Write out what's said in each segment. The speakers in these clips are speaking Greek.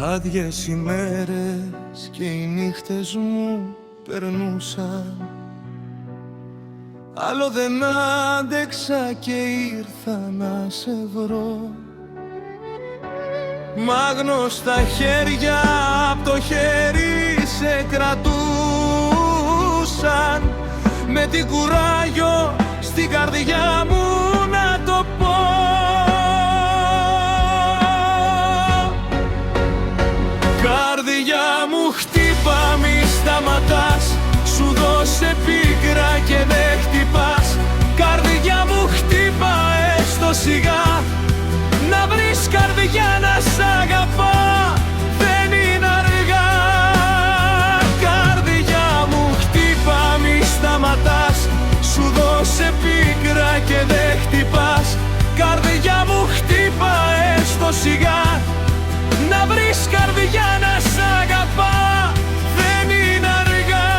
Άδειες ημέρες και οι νύχτες μου περνούσαν. Άλλο δεν άντεξα και ήρθα να σε βρω. Μάγνο στα χέρια, απ' το χέρι σε κρατούσαν. Με την κουράγιο στην καρδιά μου να το πω. Καρδιά μου χτύπα, μη σταματάς. Σου δώσε πίκρα και δεν χτυπάς. Καρδιά μου χτύπα έστω σιγά. Να βρεις καρδιά να σ' αγαπά. Δεν είναι αργά. Καρδιά μου χτύπα, μη σταματάς. Σου δώσε πίκρα και δεν χτυπάς. Καρδιά μου χτύπα έστω σιγά. Να βρεις καρδιά να σ' αγαπά. Δεν είναι αργά.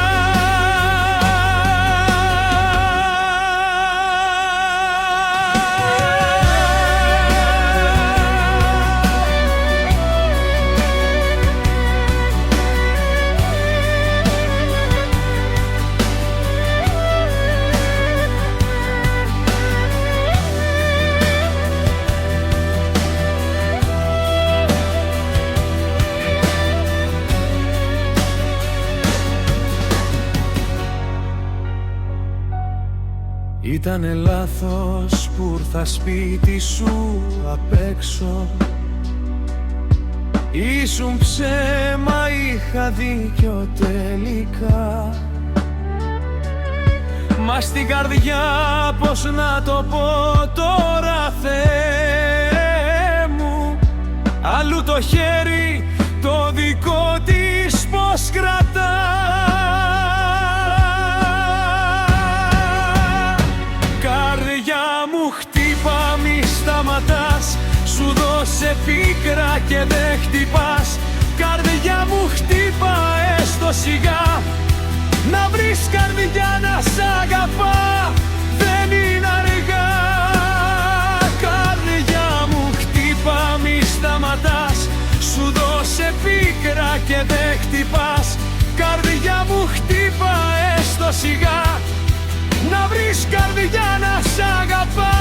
Ήτανε λάθος που ήρθα σπίτι σου απ' έξω. Ήσουν ψέμα, είχα δίκιο τελικά. Μα στην καρδιά πως να το πω τώρα, Θεέ μου. Αλλού το χέρι το δικό της πως κρατά. Σου δώσε πίκρα και δεν χτυπάς. Καρδιά μου χτύπα έστω σιγά. Να βρεις καρδιά να σ' αγαπά. Δεν είναι αργά. Καρδιά μου χτύπα, μη σταματάς. Σου δώσε πίκρα και δεν χτυπάς. Καρδιά μου χτύπα έστω σιγά. Να βρεις καρδιά να σ' αγαπά.